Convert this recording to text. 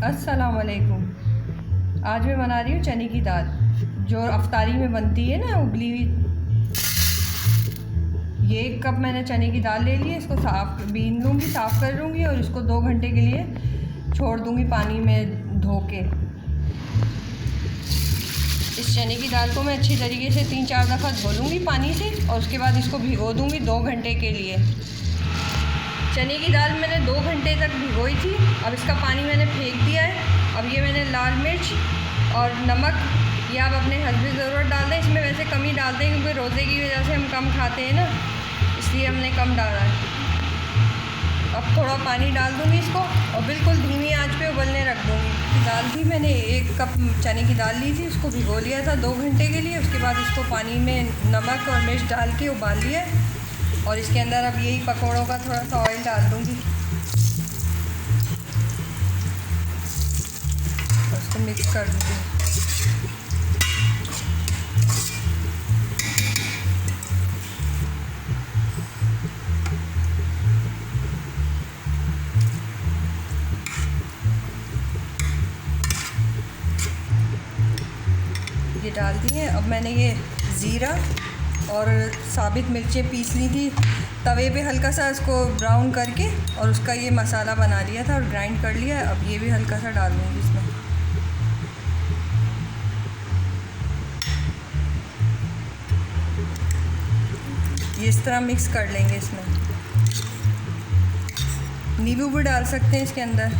अस्सलाम वालेकुम। आज मैं बना रही हूँ चने की दाल, जो अफ्तारी में बनती है ना, उबली हुई। ये 1 कप मैंने चने की दाल ले ली है। इसको बीन लूँगी, साफ़ कर लूँगी और इसको 2 घंटे के लिए छोड़ दूँगी पानी में धो के। इस चने की दाल को मैं अच्छी तरीके से 3-4 दफ़ा धो लूँगी पानी से और उसके बाद इसको भिगो दूँगी 2 घंटे के लिए। चने की दाल मैंने 2 घंटे तक भिगोई थी। अब इसका पानी मैंने फेंक दिया है। अब ये मैंने लाल मिर्च और नमक, ये आप अपने हस्बे ज़रूरत डाल दें। इसमें वैसे कम ही डालते हैं क्योंकि रोज़े की वजह से हम कम खाते हैं ना, इसलिए हमने कम डाला है। अब थोड़ा पानी डाल दूँगी इसको और बिल्कुल धीमी आंच पे उबलने रख दूँगी। दाल थी, मैंने 1 कप चने की दाल ली थी, उसको भिगो लिया था 2 घंटे के लिए। उसके बाद इसको पानी में नमक और मिर्च डाल के उबाल लिया है और इसके अंदर अब यही पकौड़ों का थोड़ा सा ऑयल डाल दूँगी। उसको मिक्स कर दूँगी। ये डाल दिए। अब मैंने ये ज़ीरा और साबित मिर्चें पीस ली थी तवे पे, हल्का सा इसको ब्राउन करके, और उसका ये मसाला बना लिया था और ग्राइंड कर लिया। अब ये भी हल्का सा डाल दूँगी इसमें। ये इस तरह मिक्स कर लेंगे। इसमें नींबू भी डाल सकते हैं इसके अंदर।